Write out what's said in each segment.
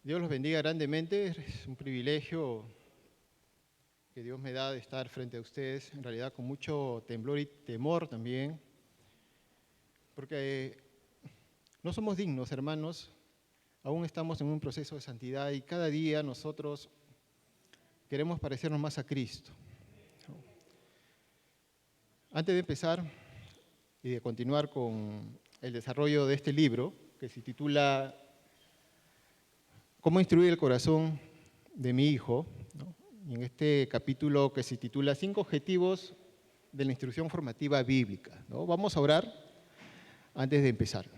Dios los bendiga grandemente. Es un privilegio que Dios me da de estar frente a ustedes, en realidad con mucho temblor y temor también, porque no somos dignos, hermanos, aún estamos en un proceso de santidad y cada día nosotros queremos parecernos más a Cristo. Antes de empezar y de continuar con el desarrollo de este libro, que se titula ¿Cómo instruir el corazón de mi hijo?, ¿no? Y en este capítulo que se titula 5 objetivos de la instrucción formativa bíblica, ¿no? Vamos a orar antes de empezar.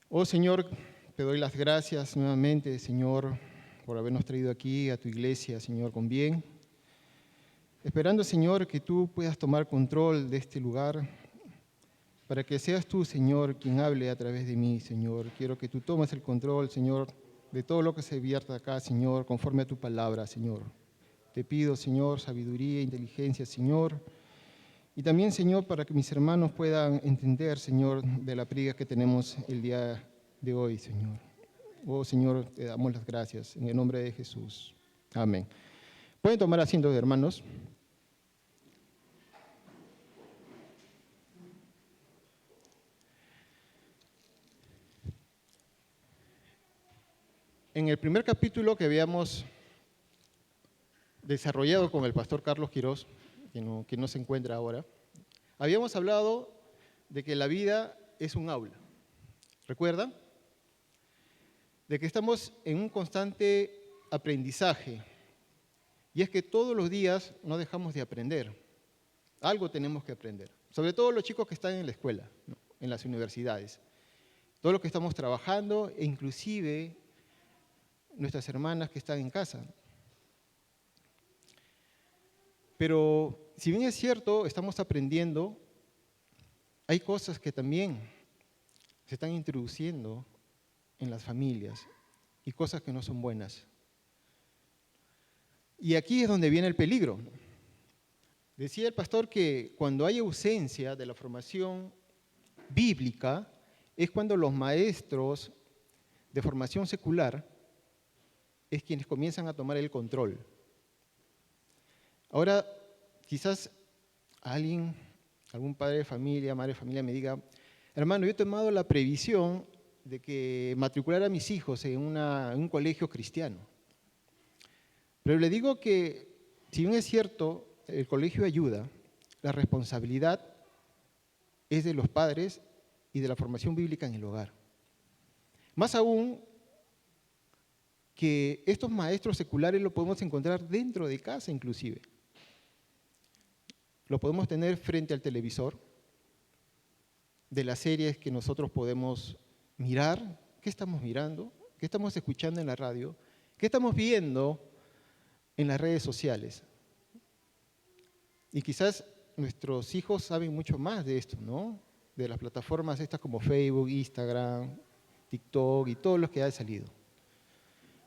Oh Señor, te doy las gracias nuevamente, Señor, por habernos traído aquí a tu iglesia, Señor, con bien. Esperando, Señor, que tú puedas tomar control de este lugar, para que seas tú, Señor, quien hable a través de mí, Señor. Quiero que tú tomes el control, Señor, de todo lo que se vierta acá, Señor, conforme a tu palabra, Señor. Te pido, Señor, sabiduría, inteligencia, Señor. Y también, Señor, para que mis hermanos puedan entender, Señor, de la prédica que tenemos el día de hoy, Señor. Oh, Señor, te damos las gracias en el nombre de Jesús. Amén. ¿Pueden tomar asiento, hermanos? En el primer capítulo que habíamos desarrollado con el pastor Carlos Quirós, que no se encuentra ahora, habíamos hablado de que la vida es un aula. ¿Recuerdan? De que estamos en un constante aprendizaje. Y es que todos los días no dejamos de aprender. Algo tenemos que aprender. Sobre todo los chicos que están en la escuela, ¿no? En las universidades. Todos los que estamos trabajando e inclusive nuestras hermanas que están en casa. Pero si bien es cierto, estamos aprendiendo, hay cosas que también se están introduciendo en las familias y cosas que no son buenas. Y aquí es donde viene el peligro. Decía el pastor que cuando hay ausencia de la formación bíblica es cuando los maestros de formación secular es quienes comienzan a tomar el control. Ahora, quizás algún padre de familia, madre de familia me diga, hermano, yo he tomado la previsión de que matricular a mis hijos en un colegio cristiano. Pero le digo que, si bien es cierto, el colegio ayuda, la responsabilidad es de los padres y de la formación bíblica en el hogar. Más aún, que estos maestros seculares lo podemos encontrar dentro de casa inclusive. Lo podemos tener frente al televisor, de las series que nosotros podemos mirar, qué estamos mirando, qué estamos escuchando en la radio, qué estamos viendo en las redes sociales. Y quizás nuestros hijos saben mucho más de esto, ¿no? De las plataformas estas como Facebook, Instagram, TikTok y todos los que han salido.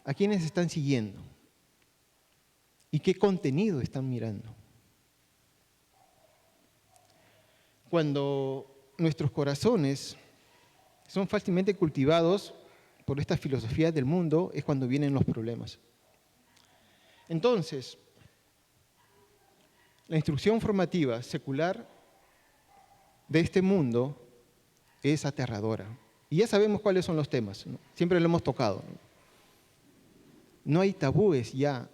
¿A quiénes están siguiendo? ¿Y qué contenido están mirando? Cuando nuestros corazones son fácilmente cultivados por esta filosofía del mundo, es cuando vienen los problemas. Entonces, la instrucción formativa secular de este mundo es aterradora. Y ya sabemos cuáles son los temas, ¿no? Siempre lo hemos tocado, ¿no? No hay tabúes ya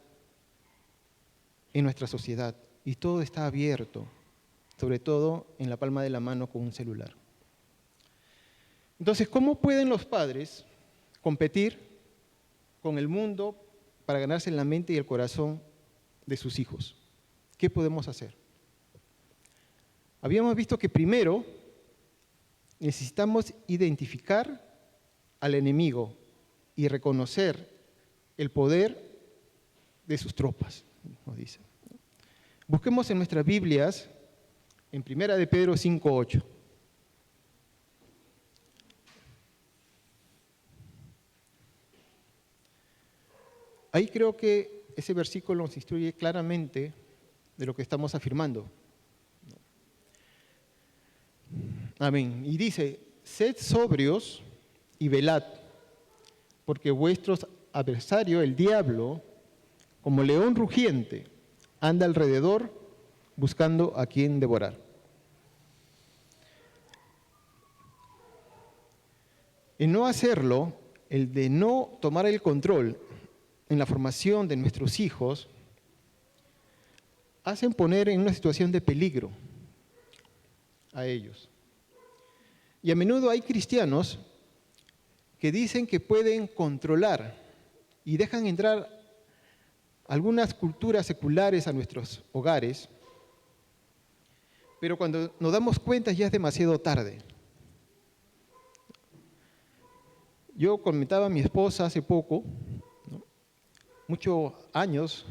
en nuestra sociedad y todo está abierto, sobre todo en la palma de la mano con un celular. Entonces, ¿cómo pueden los padres competir con el mundo para ganarse la mente y el corazón de sus hijos? ¿Qué podemos hacer? Habíamos visto que primero necesitamos identificar al enemigo y reconocer el poder de sus tropas, nos dice. Busquemos en nuestras Biblias, en 1 de Pedro 5:8. Ahí creo que ese versículo nos instruye claramente de lo que estamos afirmando. Amén. Y dice, sed sobrios y velad, porque vuestro adversario, el diablo, como león rugiente, anda alrededor buscando a quien devorar. En no hacerlo, el de no tomar el control en la formación de nuestros hijos, hacen poner en una situación de peligro a ellos. Y a menudo hay cristianos que dicen que pueden controlar y dejan entrar algunas culturas seculares a nuestros hogares, pero cuando nos damos cuenta ya es demasiado tarde. Yo comentaba a mi esposa hace poco, ¿no? Muchos años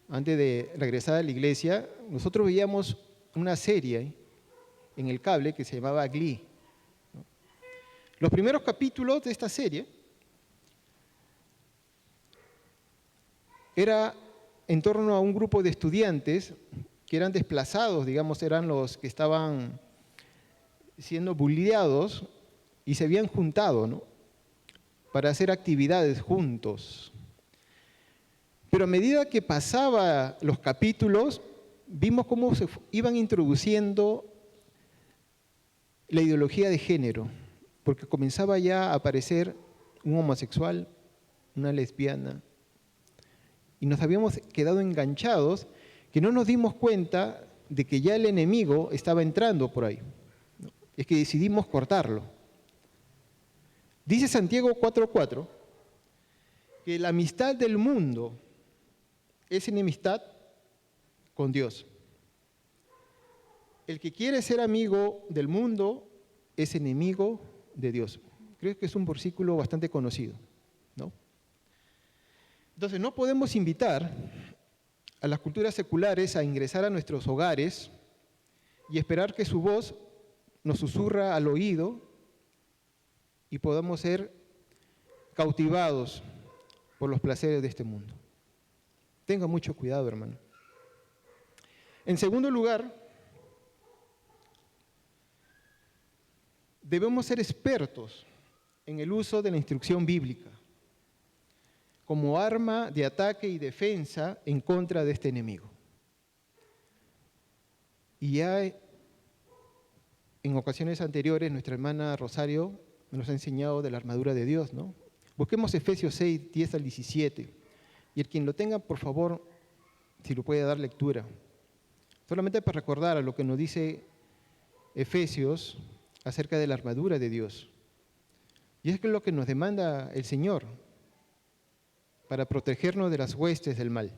antes de regresar a la iglesia, nosotros veíamos una serie en el cable que se llamaba Glee. Los primeros capítulos de esta serie era en torno a un grupo de estudiantes que eran desplazados, digamos, eran los que estaban siendo bulliados y se habían juntado, ¿no?, para hacer actividades juntos. Pero a medida que pasaba los capítulos, vimos cómo se iban introduciendo la ideología de género, porque comenzaba ya a aparecer un homosexual, una lesbiana, y nos habíamos quedado enganchados que no nos dimos cuenta de que ya el enemigo estaba entrando por ahí. Es que decidimos cortarlo. Dice Santiago 4:4 que la amistad del mundo es enemistad con Dios. El que quiere ser amigo del mundo es enemigo de Dios. Creo que es un versículo bastante conocido, ¿no? Entonces, no podemos invitar a las culturas seculares a ingresar a nuestros hogares y esperar que su voz nos susurra al oído y podamos ser cautivados por los placeres de este mundo. Tenga mucho cuidado, hermano. En segundo lugar, debemos ser expertos en el uso de la instrucción bíblica como arma de ataque y defensa en contra de este enemigo. Y ya en ocasiones anteriores nuestra hermana Rosario nos ha enseñado de la armadura de Dios, ¿no? Busquemos Efesios 6, 10 al 17. Y el quien lo tenga, por favor, si lo puede dar lectura. Solamente para recordar a lo que nos dice Efesios acerca de la armadura de Dios. Y es que lo que nos demanda el Señor para protegernos de las huestes del mal.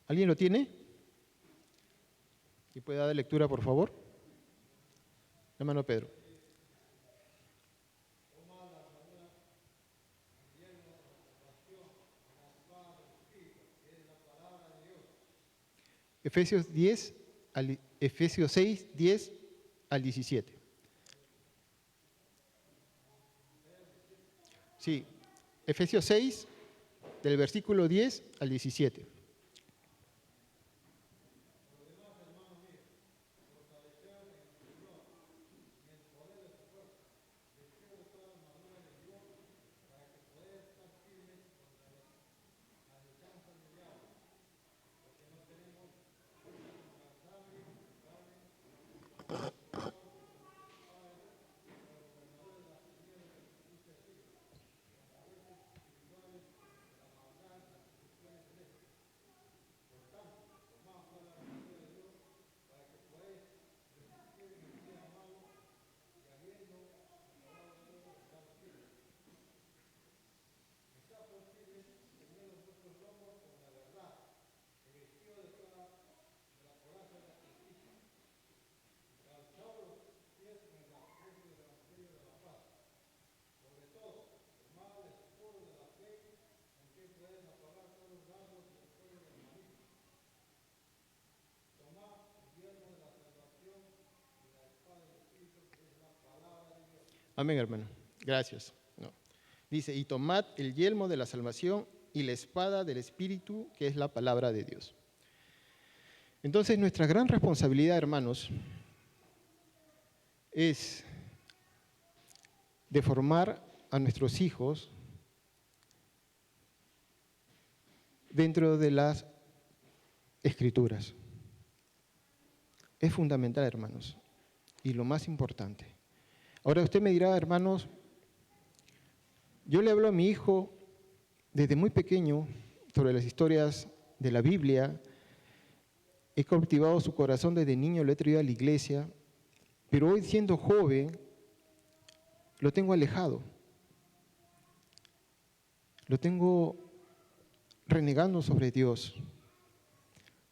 ¿Alguien lo tiene? ¿Y puede dar lectura, por favor? Hermano Pedro. Efesios 6, 10 al 17. Sí, Efesios 6, del versículo 10 al 17. Amén, hermano. Gracias. No. Dice, y tomad el yelmo de la salvación y la espada del Espíritu, que es la palabra de Dios. Entonces, nuestra gran responsabilidad, hermanos, es de formar a nuestros hijos dentro de las Escrituras. Es fundamental, hermanos, y lo más importante. Ahora usted me dirá, hermanos, yo le hablo a mi hijo desde muy pequeño sobre las historias de la Biblia, he cautivado su corazón desde niño, lo he traído a la iglesia, pero hoy siendo joven lo tengo alejado, lo tengo renegando sobre Dios.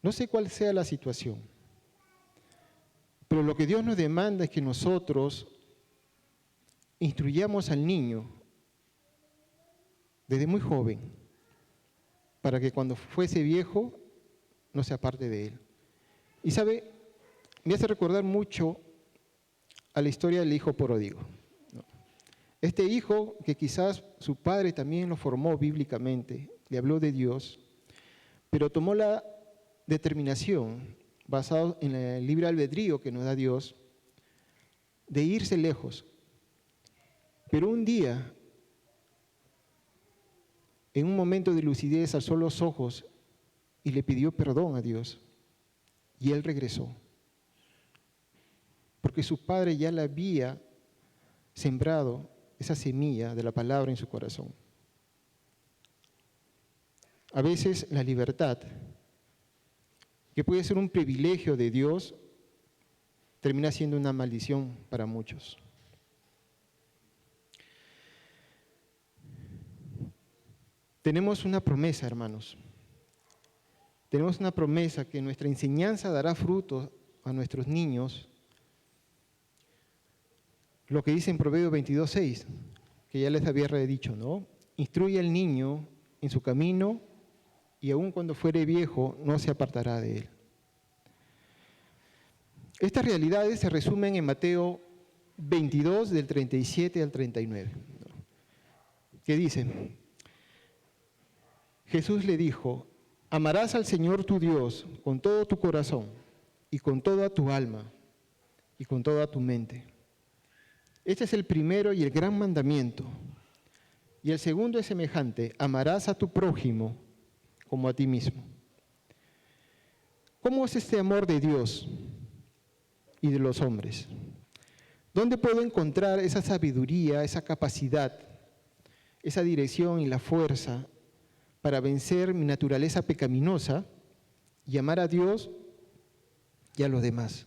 No sé cuál sea la situación, pero lo que Dios nos demanda es que nosotros instruyamos al niño desde muy joven, para que cuando fuese viejo no se aparte de él. Y sabe, me hace recordar mucho a la historia del hijo pródigo. Este hijo, que quizás su padre también lo formó bíblicamente, le habló de Dios, pero tomó la determinación, basado en el libre albedrío que nos da Dios, de irse lejos. Pero un día, en un momento de lucidez, alzó los ojos y le pidió perdón a Dios. Y él regresó. Porque su padre ya le había sembrado esa semilla de la palabra en su corazón. A veces la libertad, que puede ser un privilegio de Dios, termina siendo una maldición para muchos. Tenemos una promesa, hermanos. Tenemos una promesa que nuestra enseñanza dará frutos a nuestros niños. Lo que dice en Proverbios 22:6, que ya les había dicho, ¿no? Instruye al niño en su camino y aun cuando fuere viejo no se apartará de él. Estas realidades se resumen en Mateo 22, del 37 al 39, que dice: Jesús le dijo: amarás al Señor tu Dios con todo tu corazón y con toda tu alma y con toda tu mente. Este es el primero y el gran mandamiento. Y el segundo es semejante: amarás a tu prójimo como a ti mismo. ¿Cómo es este amor de Dios y de los hombres? ¿Dónde puedo encontrar esa sabiduría, esa capacidad, esa dirección y la fuerza para vencer mi naturaleza pecaminosa y amar a Dios y a los demás?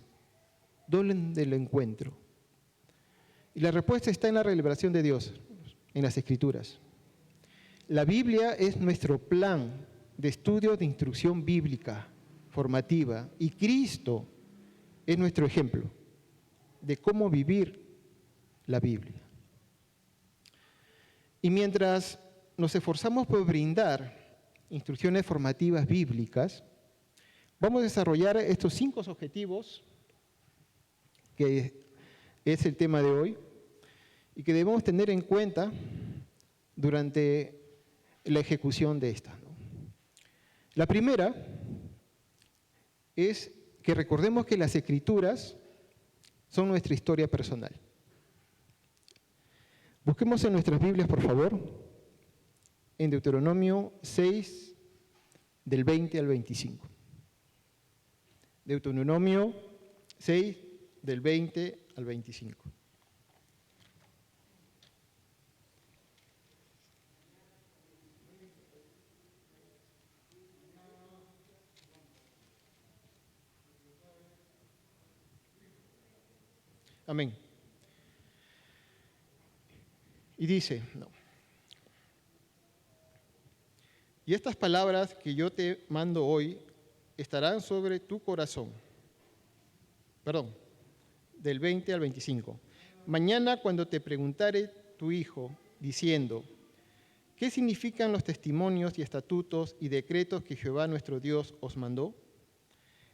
¿Dónde lo encuentro? Y la respuesta está en la revelación de Dios, en las Escrituras. La Biblia es nuestro plan de estudio de instrucción bíblica, formativa, y Cristo es nuestro ejemplo de cómo vivir la Biblia. Y mientras nos esforzamos por brindar instrucciones formativas bíblicas, vamos a desarrollar estos 5 objetivos, que es el tema de hoy, y que debemos tener en cuenta durante la ejecución de esta, ¿no? La primera es que recordemos que las Escrituras son nuestra historia personal. Busquemos en nuestras Biblias, por favor, en Deuteronomio 6, del 20 al 25. Deuteronomio 6, del 20 al 25. Amén. Y dice, no. Y estas palabras que yo te mando hoy estarán sobre tu corazón. Perdón, del 20 al 25. Mañana cuando te preguntare tu hijo, diciendo, ¿qué significan los testimonios y estatutos y decretos que Jehová nuestro Dios os mandó?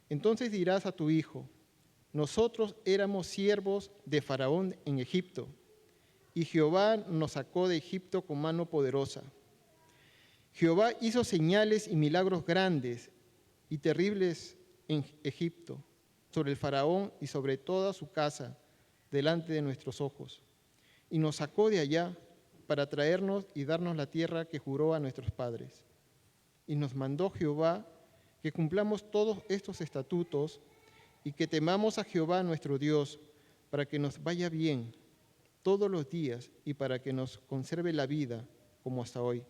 Entonces dirás a tu hijo, nosotros éramos siervos de Faraón en Egipto, y Jehová nos sacó de Egipto con mano poderosa. Jehová hizo señales y milagros grandes y terribles en Egipto, sobre el faraón y sobre toda su casa, delante de nuestros ojos. Y nos sacó de allá para traernos y darnos la tierra que juró a nuestros padres. Y nos mandó Jehová que cumplamos todos estos estatutos y que temamos a Jehová nuestro Dios, para que nos vaya bien todos los días y para que nos conserve la vida como hasta hoy.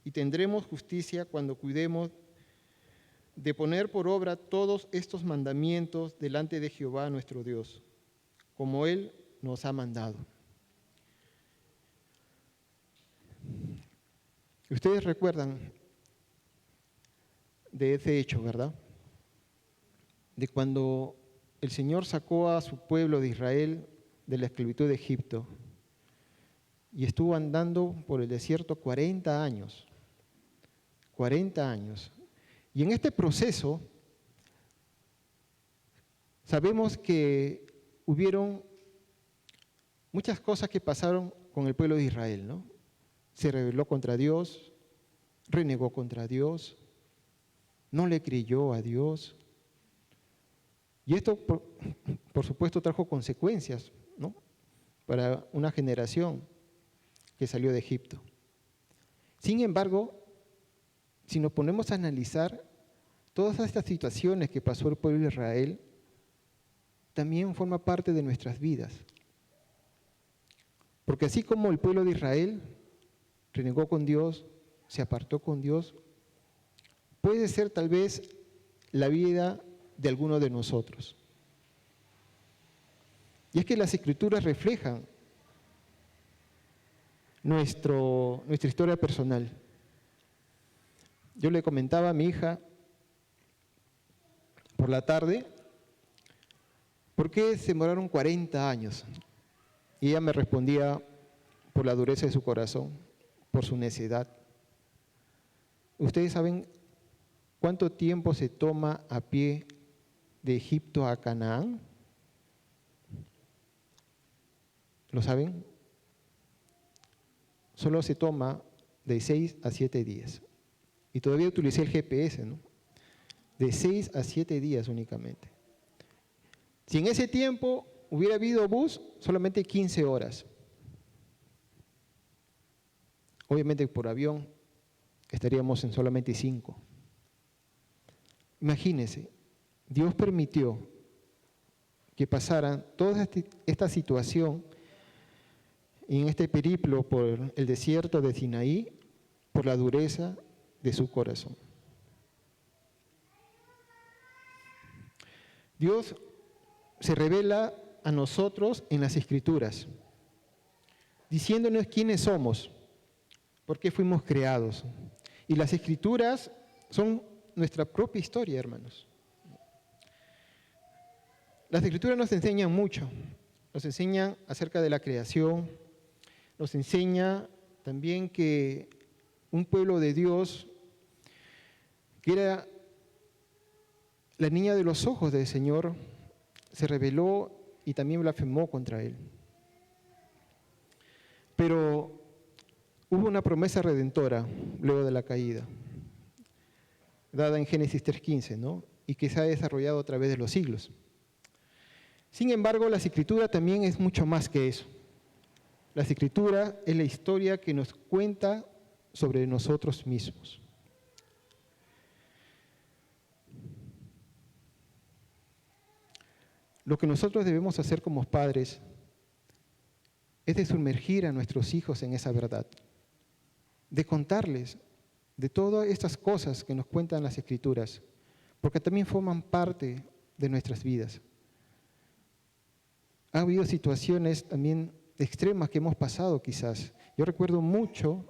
Y tendremos justicia cuando cuidemos de poner por obra todos estos mandamientos delante de Jehová nuestro Dios, como Él nos ha mandado. Ustedes recuerdan de ese hecho, ¿verdad? De cuando el Señor sacó a su pueblo de Israel de la esclavitud de Egipto y estuvo andando por el desierto 40 años. 40 años. Y en este proceso sabemos que hubieron muchas cosas que pasaron con el pueblo de Israel, ¿no? Se rebeló contra Dios, renegó contra Dios, no le creyó a Dios. Y esto, por supuesto, trajo consecuencias, ¿no?, para una generación que salió de Egipto. Sin embargo, si nos ponemos a analizar todas estas situaciones que pasó el pueblo de Israel, también forma parte de nuestras vidas. Porque así como el pueblo de Israel renegó con Dios, se apartó con Dios, puede ser tal vez la vida de alguno de nosotros. Y es que las Escrituras reflejan nuestra historia personal. Yo le comentaba a mi hija por la tarde, ¿por qué se demoraron 40 años? Y ella me respondía, por la dureza de su corazón, por su necedad. ¿Ustedes saben cuánto tiempo se toma a pie de Egipto a Canaán? ¿Lo saben? Solo se toma de 6 a 7 días. Y todavía utilicé el GPS, ¿no? De 6 a 7 días únicamente. Si en ese tiempo hubiera habido bus, solamente 15 horas. Obviamente por avión estaríamos en solamente 5. Imagínense, Dios permitió que pasaran toda esta situación en este periplo por el desierto de Sinaí, por la dureza de su corazón. Dios se revela a nosotros en las Escrituras, diciéndonos quiénes somos, por qué fuimos creados. Y las Escrituras son nuestra propia historia, hermanos. Las Escrituras nos enseñan mucho, nos enseñan acerca de la creación, nos enseña también que un pueblo de Dios, que era la niña de los ojos del Señor, se rebeló y también blasfemó contra Él. Pero hubo una promesa redentora luego de la caída, dada en Génesis 3:15, ¿no?, y que se ha desarrollado a través de los siglos. Sin embargo, la Escritura también es mucho más que eso. La Escritura es la historia que nos cuenta sobre nosotros mismos. Lo que nosotros debemos hacer como padres es de sumergir a nuestros hijos en esa verdad, de contarles de todas estas cosas que nos cuentan las Escrituras, porque también forman parte de nuestras vidas. Ha habido situaciones también extremas que hemos pasado quizás. Yo recuerdo mucho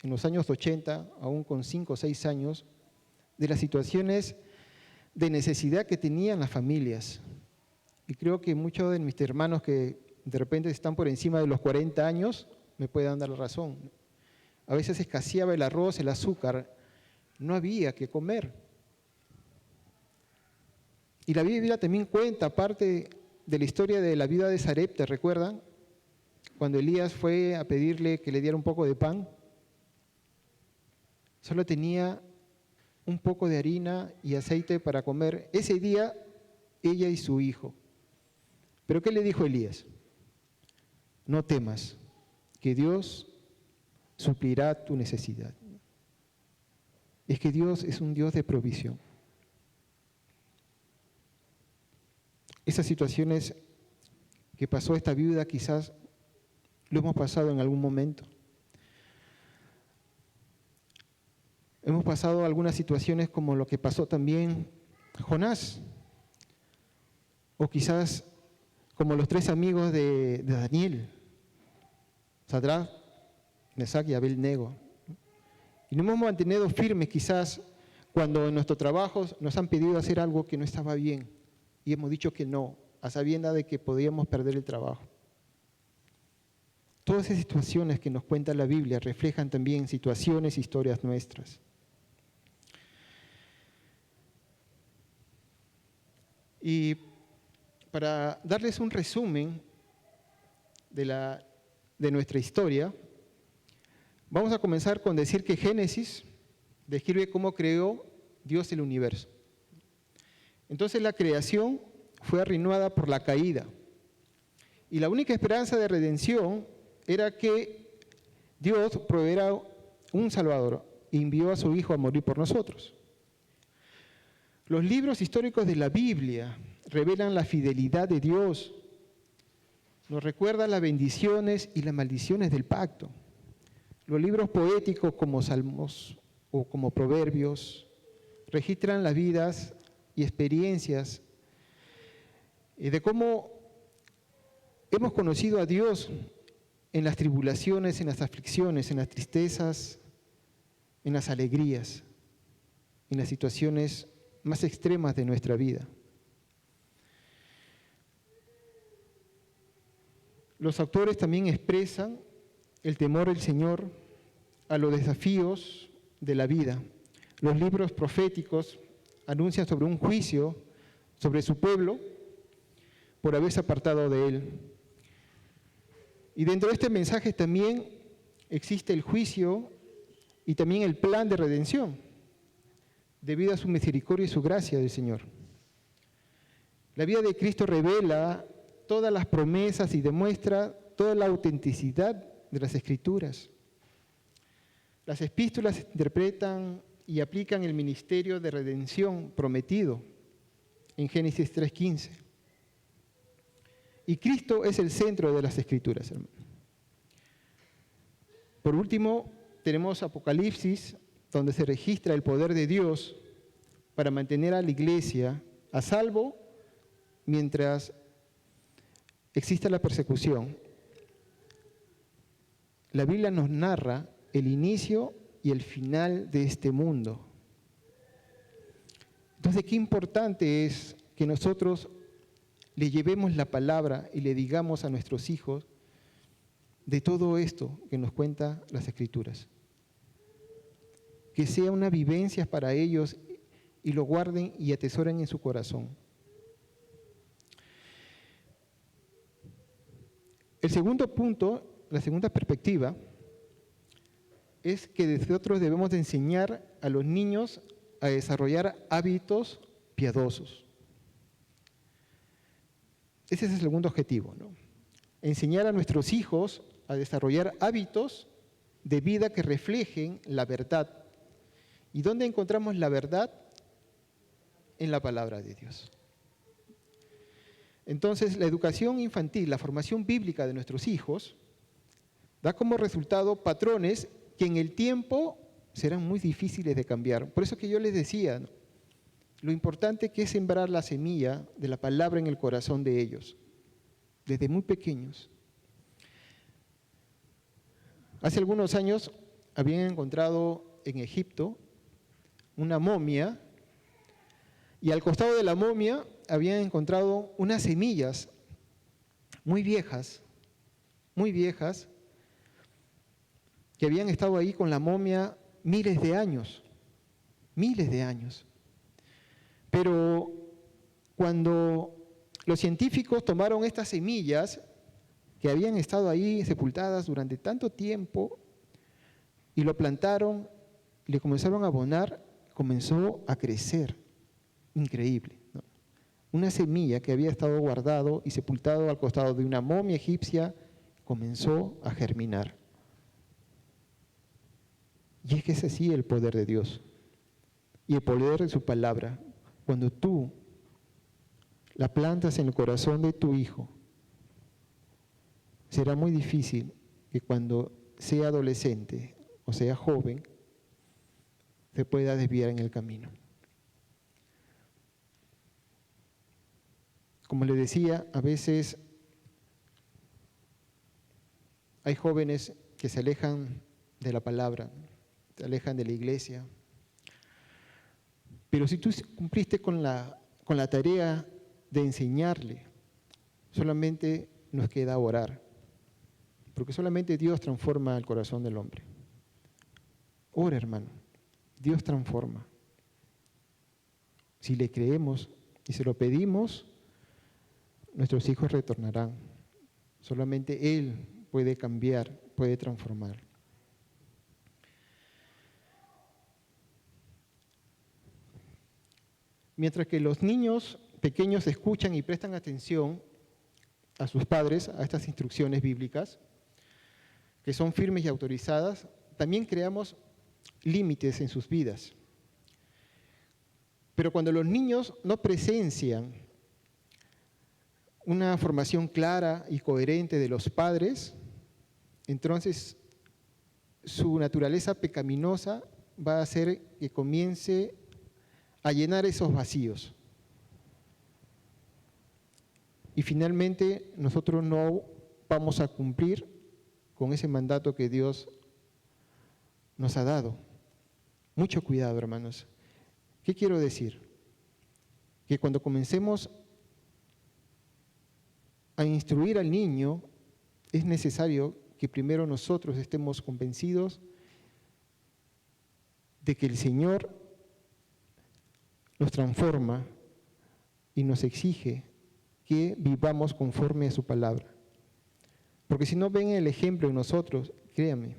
en los años 80, aún con 5 o 6 años, de las situaciones de necesidad que tenían las familias. Y creo que muchos de mis hermanos que de repente están por encima de los 40 años me pueden dar la razón. A veces escaseaba el arroz, el azúcar, no había que comer. Y la Biblia también cuenta parte de la historia de la vida de Sarepta, ¿recuerdan? Cuando Elías fue a pedirle que le diera un poco de pan, solo tenía un poco de harina y aceite para comer ese día ella y su hijo. ¿Pero qué le dijo Elías? No temas, que Dios suplirá tu necesidad. Es que Dios es un Dios de provisión. Esas situaciones que pasó esta viuda quizás lo hemos pasado en algún momento. Hemos pasado algunas situaciones como lo que pasó también Jonás, o quizás como los 3 amigos de Daniel, Sadrach, Mesach y Abednego. Y nos hemos mantenido firmes quizás cuando en nuestro trabajo nos han pedido hacer algo que no estaba bien y hemos dicho que no, a sabiendas de que podíamos perder el trabajo. Todas esas situaciones que nos cuenta la Biblia reflejan también situaciones, historias nuestras. Y para darles un resumen de nuestra historia, vamos a comenzar con decir que Génesis describe cómo creó Dios el universo. Entonces la creación fue arruinada por la caída. Y la única esperanza de redención era que Dios proveera un Salvador e envió a su Hijo a morir por nosotros. Los libros históricos de la Biblia revelan la fidelidad de Dios, nos recuerdan las bendiciones y las maldiciones del pacto. Los libros poéticos como Salmos o como Proverbios registran las vidas y experiencias de cómo hemos conocido a Dios en las tribulaciones, en las aflicciones, en las tristezas, en las alegrías, en las situaciones más extremas de nuestra vida. Los autores también expresan el temor del Señor a los desafíos de la vida. Los libros proféticos anuncian sobre un juicio sobre su pueblo por haberse apartado de él. Y dentro de este mensaje también existe el juicio y también el plan de redención, debido a su misericordia y su gracia del Señor. La vida de Cristo revela todas las promesas y demuestra toda la autenticidad de las Escrituras. Las epístolas interpretan y aplican el ministerio de redención prometido en Génesis 3:15. Y Cristo es el centro de las Escrituras, hermano. Por último, tenemos Apocalipsis, donde se registra el poder de Dios para mantener a la iglesia a salvo mientras exista la persecución. La Biblia nos narra el inicio y el final de este mundo. Entonces, qué importante es que nosotros le llevemos la palabra y le digamos a nuestros hijos de todo esto que nos cuenta las Escrituras. Que sea una vivencia para ellos y lo guarden y atesoren en su corazón. El segundo punto, la segunda perspectiva, es que nosotros debemos de enseñar a los niños a desarrollar hábitos piadosos. Ese es el segundo objetivo, ¿no? Enseñar a nuestros hijos a desarrollar hábitos de vida que reflejen la verdad. ¿Y dónde encontramos la verdad? En la palabra de Dios. Entonces, la educación infantil, la formación bíblica de nuestros hijos, da como resultado patrones que en el tiempo serán muy difíciles de cambiar. Por eso que yo les decía, ¿no?, lo importante que es sembrar la semilla de la palabra en el corazón de ellos, desde muy pequeños. Hace algunos años habían encontrado en Egipto una momia y al costado de la momia habían encontrado unas semillas muy viejas, que habían estado ahí con la momia miles de años. Pero cuando los científicos tomaron estas semillas que habían estado ahí sepultadas durante tanto tiempo y lo plantaron y le comenzaron a abonar, comenzó a crecer. Increíble, ¿no? Una semilla que había estado guardado y sepultado al costado de una momia egipcia comenzó a germinar. Y es que es así el poder de Dios y el poder de su palabra. Cuando tú la plantas en el corazón de tu hijo, será muy difícil que cuando sea adolescente o sea joven, se pueda desviar en el camino. Como le decía, a veces hay jóvenes que se alejan de la palabra, se alejan de la iglesia. Pero si tú cumpliste con la tarea de enseñarle, solamente nos queda orar, porque solamente Dios transforma el corazón del hombre. Ora, hermano, Dios transforma. Si le creemos y se lo pedimos, nuestros hijos retornarán. Solamente Él puede cambiar, puede transformar. Mientras que los niños pequeños escuchan y prestan atención a sus padres, a estas instrucciones bíblicas, que son firmes y autorizadas, también creamos límites en sus vidas. Pero cuando los niños no presencian una formación clara y coherente de los padres, entonces su naturaleza pecaminosa va a hacer que comience a llenar esos vacíos. Y finalmente nosotros no vamos a cumplir con ese mandato que Dios nos ha dado. Mucho cuidado, hermanos. ¿Qué quiero decir? Que cuando comencemos a instruir al niño, es necesario que primero nosotros estemos convencidos de que el Señor nos transforma y nos exige que vivamos conforme a su palabra. Porque si no ven el ejemplo en nosotros, créanme,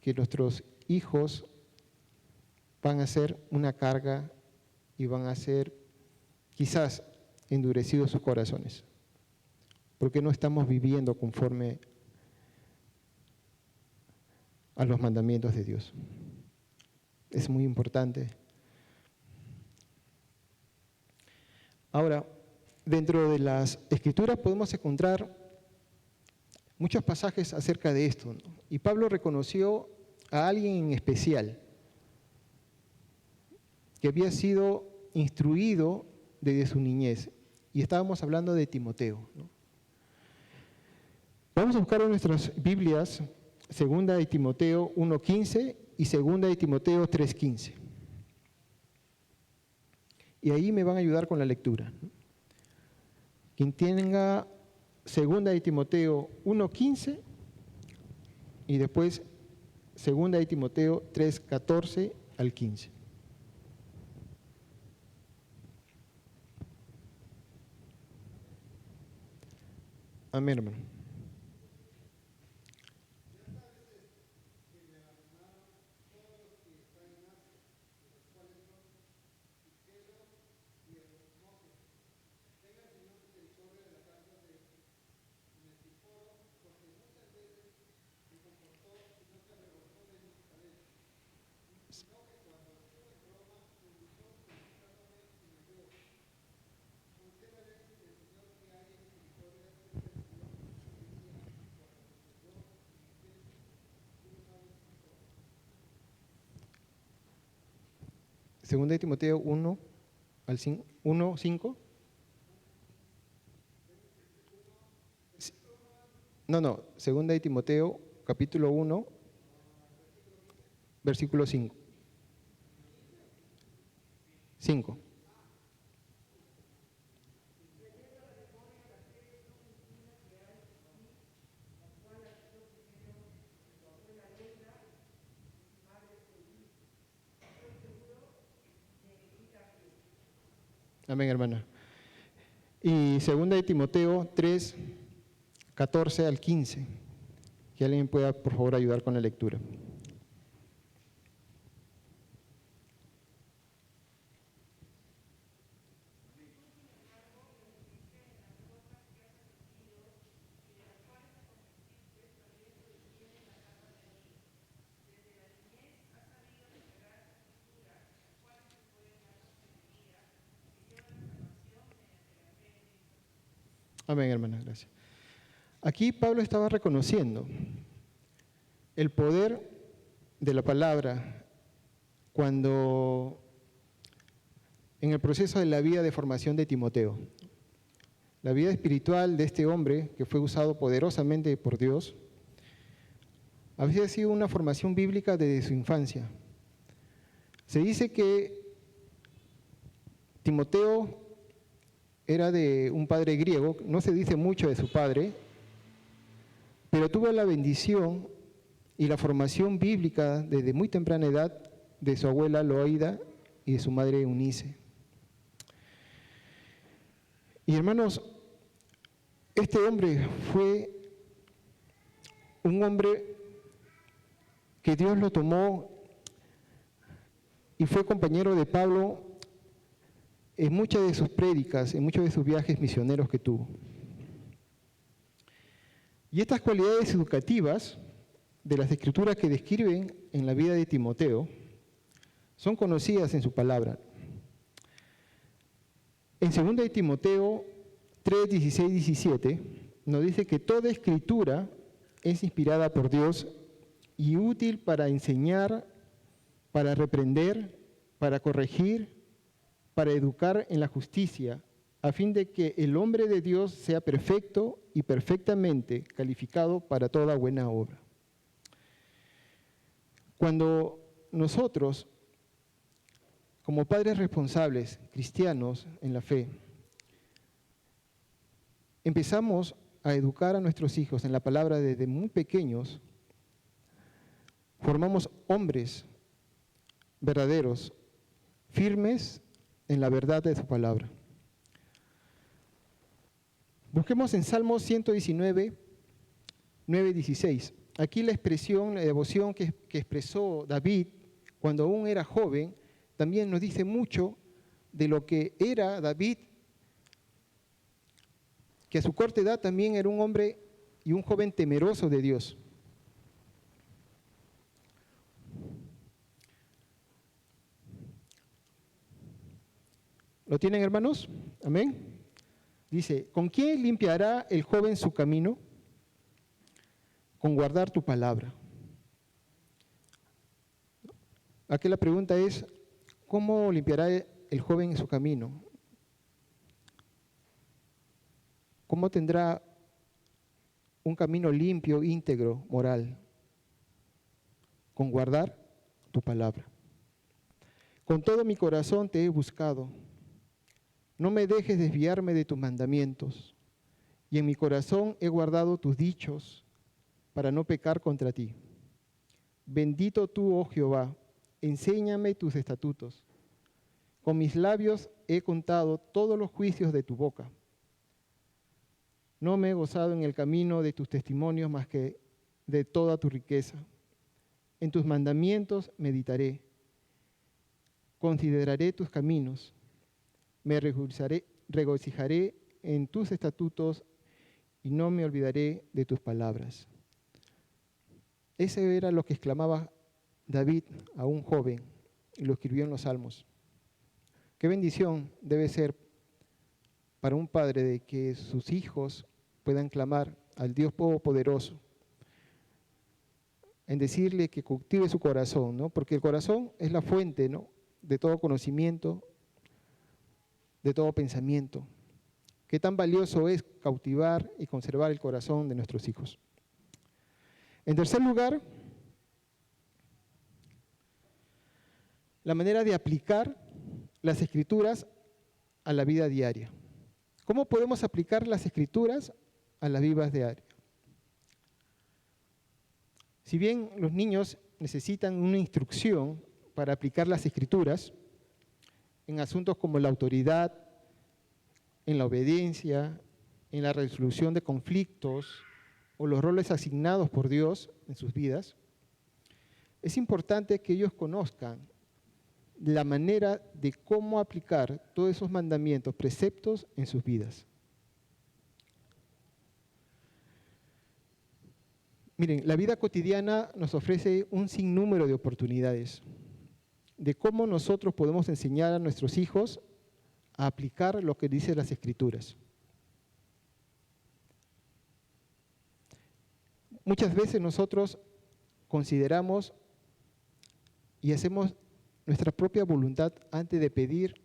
que nuestros hijos van a ser una carga y van a ser quizás endurecidos sus corazones, porque no estamos viviendo conforme a los mandamientos de Dios. Es muy importante. Ahora, dentro de las Escrituras podemos encontrar muchos pasajes acerca de esto, ¿no? Y Pablo reconoció a alguien en especial que había sido instruido desde su niñez. Y estábamos hablando de Timoteo, ¿no? Vamos a buscar en nuestras Biblias 2 de Timoteo 1:15 y 2 de Timoteo 3:15. Y ahí me van a ayudar con la lectura, ¿no? Quien tenga 2 de Timoteo 1:15 y después 2 de Timoteo 3:14 al 15. Amén, hermano. Segunda de Timoteo 1:5. No, segunda de Timoteo, capítulo 1, versículo 5. 5. Amén, hermana. Y segunda de Timoteo 3:14 al 15. Que alguien pueda, por favor, ayudar con la lectura. Amén, hermana, gracias. Aquí Pablo estaba reconociendo el poder de la palabra cuando en el proceso de la vida de formación de Timoteo. La vida espiritual de este hombre, que fue usado poderosamente por Dios, había sido una formación bíblica desde su infancia. Se dice que Timoteo era de un padre griego, no se dice mucho de su padre, pero tuvo la bendición y la formación bíblica desde muy temprana edad de su abuela Loida y de su madre Eunice. Y hermanos, este hombre fue un hombre que Dios lo tomó y fue compañero de Pablo en muchas de sus prédicas, en muchos de sus viajes misioneros que tuvo. Y estas cualidades educativas de las escrituras que describen en la vida de Timoteo son conocidas en su palabra. En 2 de Timoteo 3, 16, 17 nos dice que toda escritura es inspirada por Dios y útil para enseñar, para reprender, para corregir, para educar en la justicia, a fin de que el hombre de Dios sea perfecto y perfectamente calificado para toda buena obra. Cuando nosotros, como padres responsables, cristianos en la fe, empezamos a educar a nuestros hijos en la palabra desde muy pequeños, formamos hombres verdaderos, firmes en la verdad de su palabra. Busquemos en Salmos 119, 9, 16. Aquí la expresión, la devoción que expresó David cuando aún era joven, también nos dice mucho de lo que era David, que a su corta edad también era un hombre y un joven temeroso de Dios. ¿Lo tienen, hermanos? Amén. Dice, ¿con quién limpiará el joven su camino? Con guardar tu palabra. Aquí la pregunta es, ¿cómo limpiará el joven su camino? ¿Cómo tendrá un camino limpio, íntegro, moral? Con guardar tu palabra. Con todo mi corazón te he buscado. No me dejes desviarme de tus mandamientos. Y en mi corazón he guardado tus dichos para no pecar contra ti. Bendito tú, oh Jehová, enséñame tus estatutos. Con mis labios he contado todos los juicios de tu boca. No me he gozado en el camino de tus testimonios más que de toda tu riqueza. En tus mandamientos meditaré. Consideraré tus caminos. Me regocijaré en tus estatutos y no me olvidaré de tus palabras. Ese era lo que exclamaba David a un joven y lo escribió en los Salmos. Qué bendición debe ser para un padre de que sus hijos puedan clamar al Dios Todopoderoso en decirle que cultive su corazón, ¿no? Porque el corazón es la fuente, ¿no?, de todo conocimiento, de todo pensamiento. Qué tan valioso es cautivar y conservar el corazón de nuestros hijos. En tercer lugar, la manera de aplicar las Escrituras a la vida diaria. ¿Cómo podemos aplicar las Escrituras a la vida diaria? Si bien los niños necesitan una instrucción para aplicar las Escrituras en asuntos como la autoridad, en la obediencia, en la resolución de conflictos o los roles asignados por Dios en sus vidas, es importante que ellos conozcan la manera de cómo aplicar todos esos mandamientos, preceptos en sus vidas. Miren, la vida cotidiana nos ofrece un sinnúmero de oportunidades de cómo nosotros podemos enseñar a nuestros hijos a aplicar lo que dicen las Escrituras. muchas veces nosotros consideramos y hacemos nuestra propia voluntad antes de pedir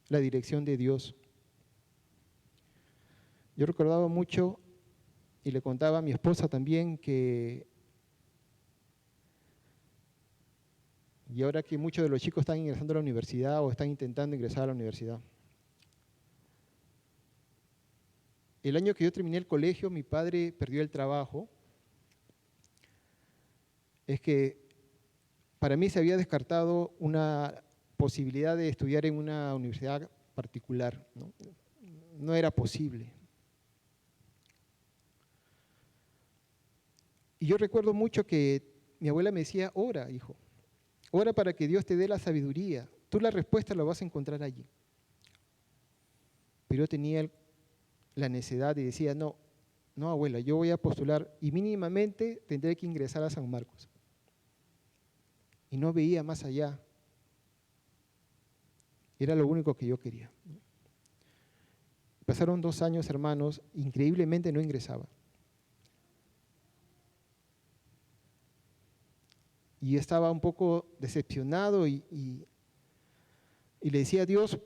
la dirección de Dios. Yo recordaba mucho y le contaba a mi esposa también que, y ahora que muchos de los chicos están ingresando a la universidad o están intentando ingresar a la universidad, el año que yo terminé el colegio, mi padre perdió el trabajo. Es que para mí se había descartado una posibilidad de estudiar en una universidad particular, ¿no? No era posible. Y yo recuerdo mucho que mi abuela me decía, ora, hijo, ora para que Dios te dé la sabiduría. Tú la respuesta la vas a encontrar allí. Pero yo tenía la necedad y decía, no, abuela, yo voy a postular y mínimamente tendré que ingresar a San Marcos. Y no veía más allá. Era lo único que yo quería. Pasaron 2 años, hermanos, increíblemente no ingresaba. Y estaba un poco decepcionado y le decía a Dios,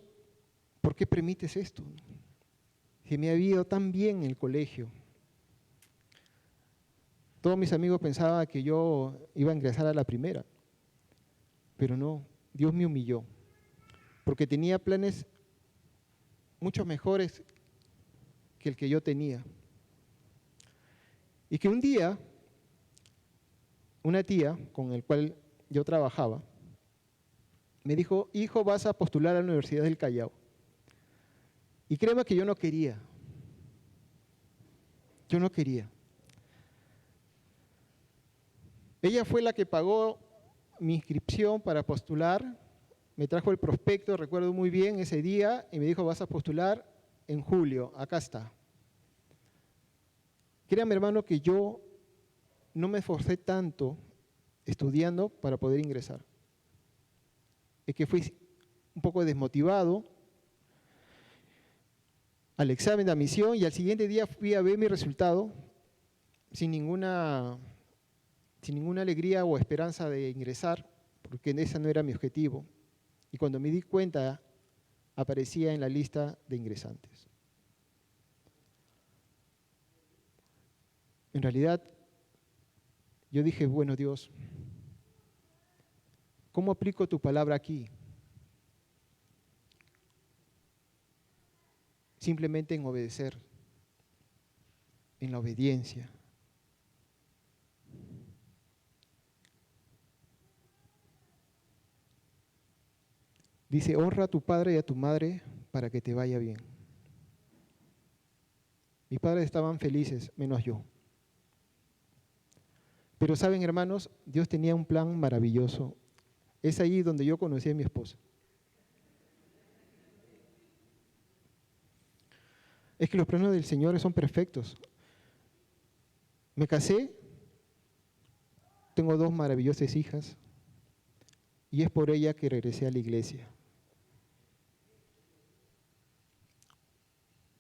¿por qué permites esto? Que me había ido tan bien en el colegio. Todos mis amigos pensaban que yo iba a ingresar a la primera, pero no, Dios me humilló, porque tenía planes mucho mejores que el que yo tenía. Y que un día, una tía con la cual yo trabajaba, me dijo, hijo, vas a postular a la Universidad del Callao. Y créeme que yo no quería. Yo no quería. Ella fue la que pagó mi inscripción para postular, me trajo el prospecto, recuerdo muy bien ese día, y me dijo, vas a postular en julio, acá está. Créame, hermano, que yo no me esforcé tanto estudiando para poder ingresar. Es que fui un poco desmotivado al examen de admisión y al siguiente día fui a ver mi resultado sin ninguna alegría o esperanza de ingresar, porque ese no era mi objetivo. Y cuando me di cuenta, aparecía en la lista de ingresantes. En realidad, yo dije, bueno, Dios, ¿cómo aplico tu palabra aquí? Simplemente en obedecer, en la obediencia. Dice, honra a tu padre y a tu madre para que te vaya bien. Mis padres estaban felices, menos yo. Pero saben, hermanos, Dios tenía un plan maravilloso. Es allí donde yo conocí a mi esposa. Es que los planes del Señor son perfectos. Me casé, tengo 2 maravillosas hijas y es por ella que regresé a la iglesia.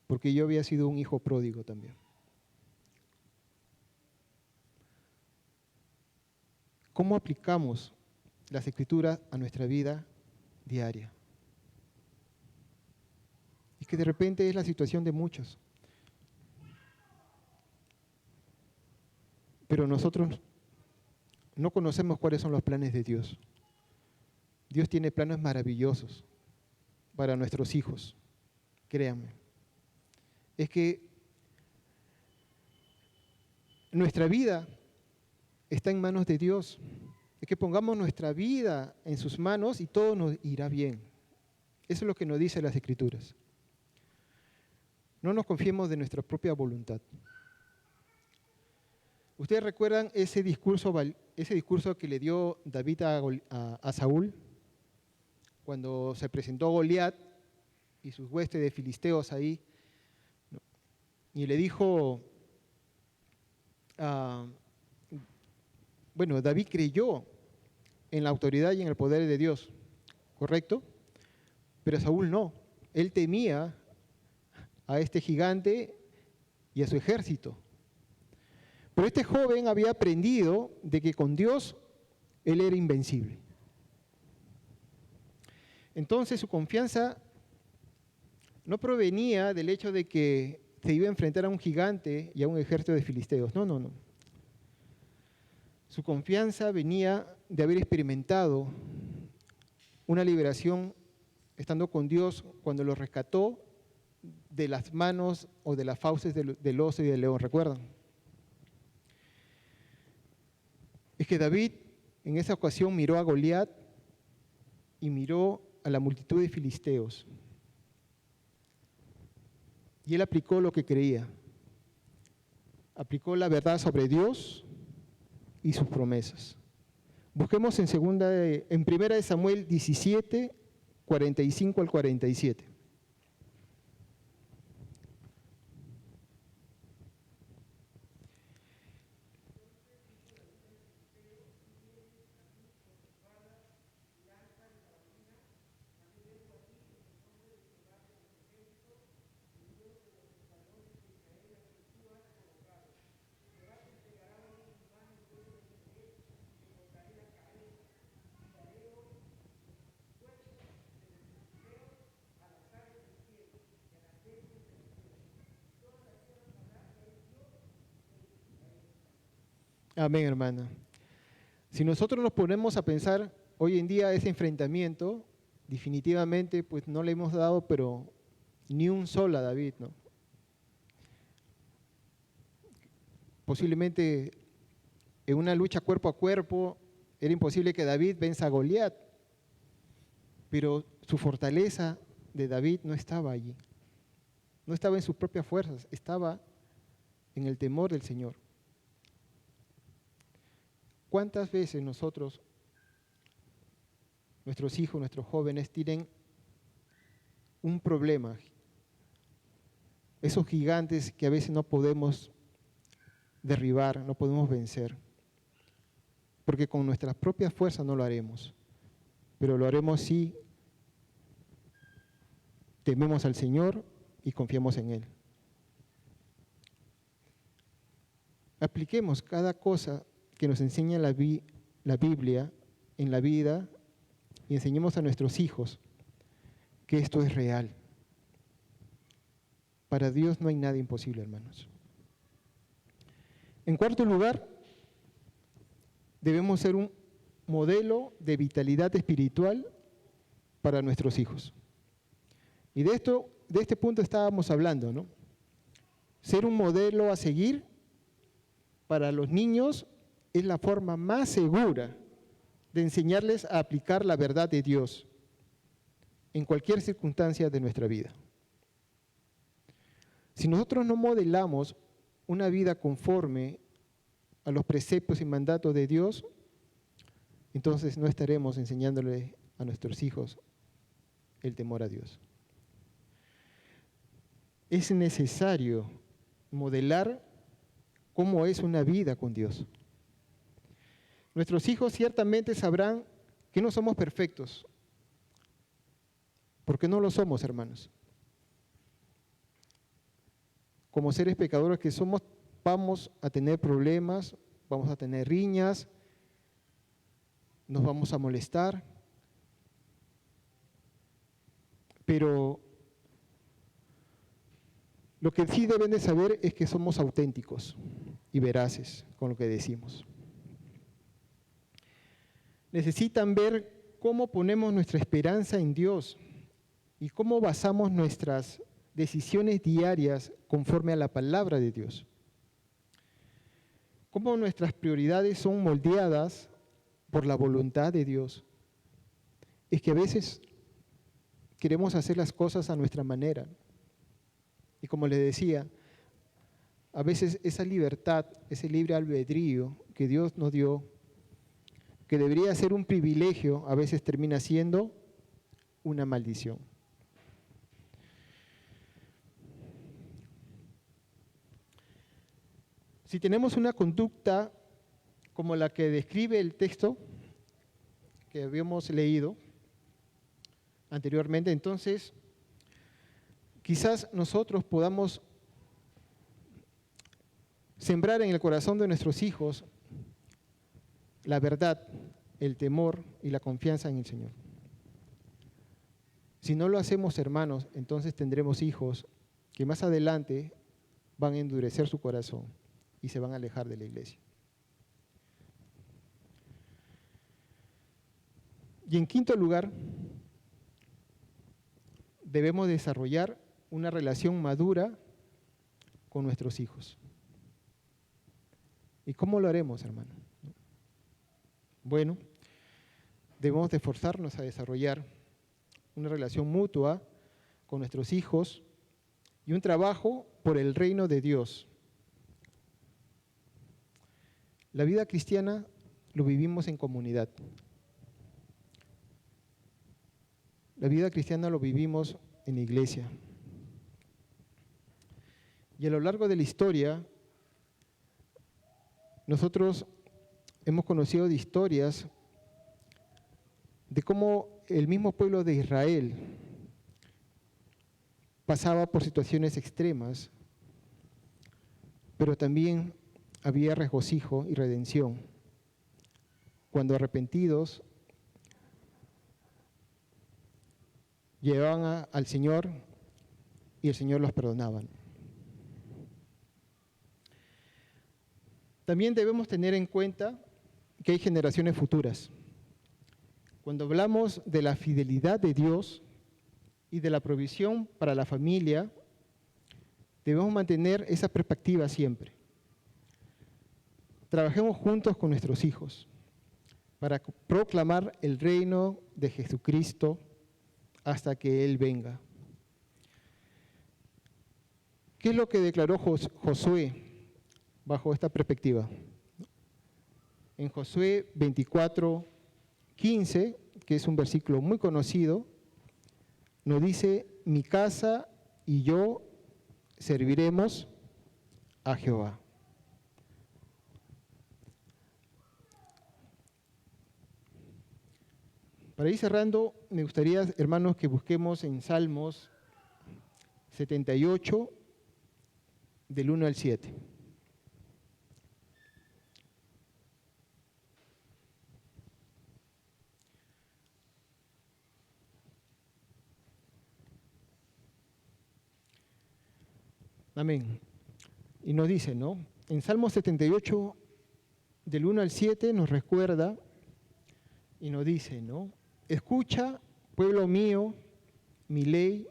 Porque yo había sido un hijo pródigo también. ¿Cómo aplicamos las Escrituras a nuestra vida diaria? Y que de repente es la situación de muchos. Pero nosotros no conocemos cuáles son los planes de Dios. Dios tiene planes maravillosos para nuestros hijos, créanme. Es que nuestra vida está en manos de Dios. Es que pongamos nuestra vida en sus manos y todo nos irá bien. Eso es lo que nos dice las Escrituras. No nos confiemos de nuestra propia voluntad. ¿Ustedes recuerdan ese discurso que le dio David a Saúl? Cuando se presentó Goliat y sus huestes de filisteos ahí, ¿no? Y le dijo, bueno, David creyó en la autoridad y en el poder de Dios, ¿correcto? Pero Saúl no, él temía a este gigante y a su ejército. Pero este joven había aprendido de que con Dios él era invencible. Entonces su confianza no provenía del hecho de que se iba a enfrentar a un gigante y a un ejército de filisteos. No, no, no. Su confianza venía de haber experimentado una liberación estando con Dios cuando lo rescató de las manos o de las fauces del oso y del león, ¿recuerdan? Es que David en esa ocasión miró a Goliat y miró a la multitud de filisteos. Y él aplicó lo que creía. Aplicó la verdad sobre Dios y sus promesas. Busquemos en 1 Samuel 17, 45 al 47. Amén, hermana. Si nosotros nos ponemos a pensar hoy en día ese enfrentamiento, definitivamente pues no le hemos dado pero ni un sol a David, ¿no? Posiblemente en una lucha cuerpo a cuerpo era imposible que David venza a Goliat, pero su fortaleza de David no estaba allí, no estaba en sus propias fuerzas, estaba en el temor del Señor. ¿Cuántas veces nosotros, nuestros hijos, nuestros jóvenes, tienen un problema? Esos gigantes que a veces no podemos derribar, no podemos vencer, porque con nuestras propias fuerzas no lo haremos, pero lo haremos si tememos al Señor y confiamos en Él. Apliquemos cada cosa que nos enseña la Biblia en la vida y enseñemos a nuestros hijos que esto es real. Para Dios no hay nada imposible, hermanos. En cuarto lugar, debemos ser un modelo de vitalidad espiritual para nuestros hijos. Y de este punto estábamos hablando, ¿no? Ser un modelo a seguir para los niños es la forma más segura de enseñarles a aplicar la verdad de Dios en cualquier circunstancia de nuestra vida. Si nosotros no modelamos una vida conforme a los preceptos y mandatos de Dios, entonces no estaremos enseñándole a nuestros hijos el temor a Dios. Es necesario modelar cómo es una vida con Dios. Nuestros hijos ciertamente sabrán que no somos perfectos, porque no lo somos, hermanos. Como seres pecadores que somos, vamos a tener problemas, vamos a tener riñas, nos vamos a molestar, pero lo que sí deben de saber es que somos auténticos y veraces con lo que decimos. Necesitan ver cómo ponemos nuestra esperanza en Dios y cómo basamos nuestras decisiones diarias conforme a la palabra de Dios. Cómo nuestras prioridades son moldeadas por la voluntad de Dios. Es que a veces queremos hacer las cosas a nuestra manera. Y como les decía, a veces esa libertad, ese libre albedrío que Dios nos dio, que debería ser un privilegio, a veces termina siendo una maldición. Si tenemos una conducta como la que describe el texto que habíamos leído anteriormente, entonces quizás nosotros podamos sembrar en el corazón de nuestros hijos la verdad, el temor y la confianza en el Señor. Si no lo hacemos, hermanos, entonces tendremos hijos que más adelante van a endurecer su corazón y se van a alejar de la iglesia. Y en quinto lugar, debemos desarrollar una relación madura con nuestros hijos. ¿Y cómo lo haremos, hermano? Bueno, debemos de esforzarnos a desarrollar una relación mutua con nuestros hijos y un trabajo por el reino de Dios. La vida cristiana lo vivimos en comunidad. La vida cristiana lo vivimos en la iglesia. Y a lo largo de la historia, nosotros hemos conocido de historias de cómo el mismo pueblo de Israel pasaba por situaciones extremas, pero también había regocijo y redención cuando arrepentidos llevaban al Señor y el Señor los perdonaba. También debemos tener en cuenta que hay generaciones futuras. Cuando hablamos de la fidelidad de Dios y de la provisión para la familia, debemos mantener esa perspectiva siempre. Trabajemos juntos con nuestros hijos para proclamar el reino de Jesucristo hasta que Él venga. ¿Qué es lo que declaró Josué bajo esta perspectiva? En Josué 24:15, que es un versículo muy conocido, nos dice: mi casa y yo serviremos a Jehová. Para ir cerrando, me gustaría, hermanos, que busquemos en Salmos 78, del 1 al 7. Amén. Y nos dice, ¿no? En Salmos 78, del 1 al 7, nos recuerda y nos dice, ¿no? Escucha, pueblo mío, mi ley,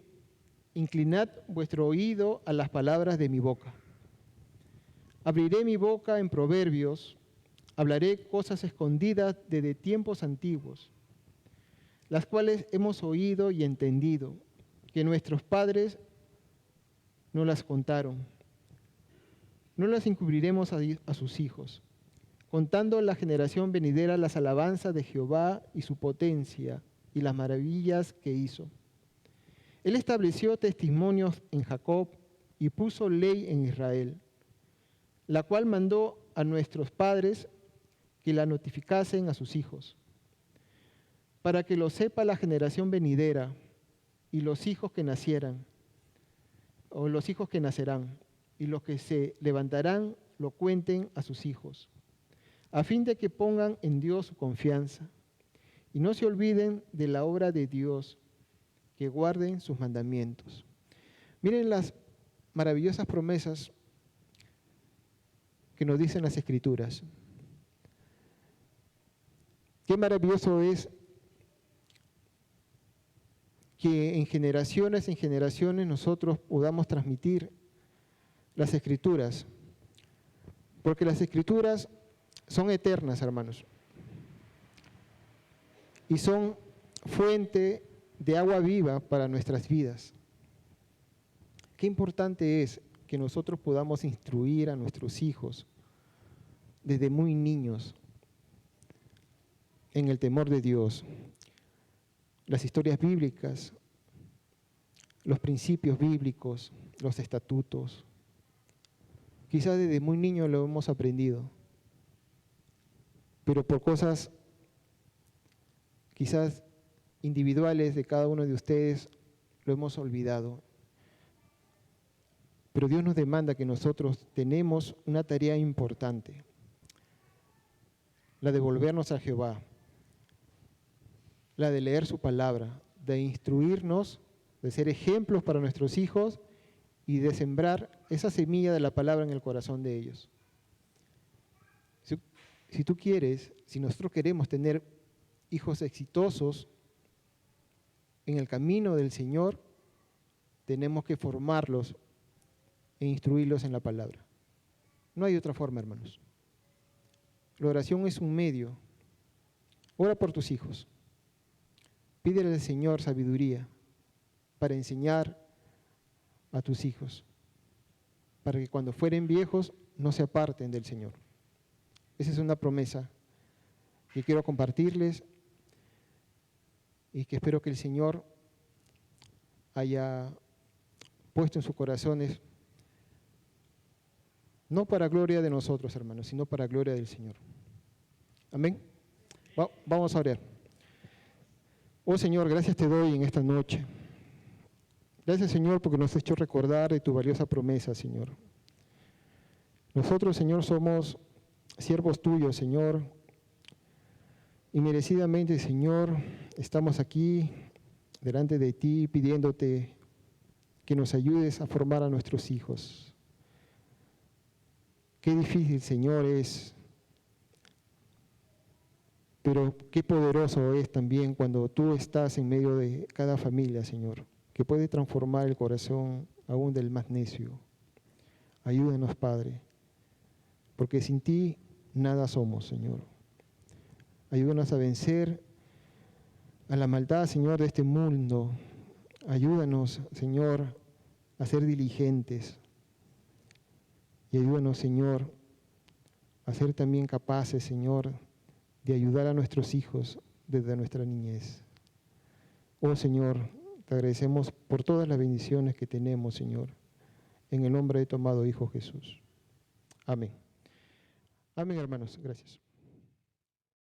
inclinad vuestro oído a las palabras de mi boca. Abriré mi boca en proverbios, hablaré cosas escondidas desde tiempos antiguos, las cuales hemos oído y entendido, que nuestros padres no las contaron. No las encubriremos a sus hijos, contando la generación venidera las alabanzas de Jehová y su potencia y las maravillas que hizo. Él estableció testimonios en Jacob y puso ley en Israel, la cual mandó a nuestros padres que la notificasen a sus hijos, para que lo sepa la generación venidera y los hijos que nacieran, o los hijos que nacerán, y los que se levantarán lo cuenten a sus hijos, a fin de que pongan en Dios su confianza y no se olviden de la obra de Dios, que guarden sus mandamientos. Miren las maravillosas promesas que nos dicen las Escrituras. Qué maravilloso es que en generaciones nosotros podamos transmitir las Escrituras, porque las Escrituras son eternas, hermanos, y son fuente de agua viva para nuestras vidas. Qué importante es que nosotros podamos instruir a nuestros hijos desde muy niños en el temor de Dios, las historias bíblicas, los principios bíblicos, los estatutos. Quizás desde muy niño lo hemos aprendido, pero por cosas quizás individuales de cada uno de ustedes lo hemos olvidado. Pero Dios nos demanda que nosotros tenemos una tarea importante, la de volvernos a Jehová, la de leer su palabra, de instruirnos, de ser ejemplos para nuestros hijos y de sembrar esa semilla de la palabra en el corazón de ellos. Si tú quieres, si nosotros queremos tener hijos exitosos en el camino del Señor, tenemos que formarlos e instruirlos en la palabra. No hay otra forma, hermanos. La oración es un medio. Ora por tus hijos. Pídele al Señor sabiduría para enseñar a tus hijos, para que cuando fueren viejos no se aparten del Señor. Esa es una promesa que quiero compartirles y que espero que el Señor haya puesto en sus corazones, no para gloria de nosotros, hermanos, sino para gloria del Señor. Amén. Vamos a orar. Oh Señor, gracias te doy en esta noche. Gracias, Señor, porque nos has hecho recordar de tu valiosa promesa, Señor. Nosotros, Señor, somos siervos tuyos, Señor, y merecidamente, Señor, estamos aquí delante de ti pidiéndote que nos ayudes a formar a nuestros hijos. Qué difícil, Señor, es, pero qué poderoso es también cuando tú estás en medio de cada familia, Señor, que puede transformar el corazón aún del más necio. Ayúdanos, Padre, porque sin ti nada somos, Señor. Ayúdanos a vencer a la maldad, Señor, de este mundo. Ayúdanos, Señor, a ser diligentes. Y ayúdanos, Señor, a ser también capaces, Señor, de ayudar a nuestros hijos desde nuestra niñez. Oh, Señor, te agradecemos por todas las bendiciones que tenemos, Señor, en el nombre de tu amado Hijo Jesús. Amén. Amén, hermanos. Gracias.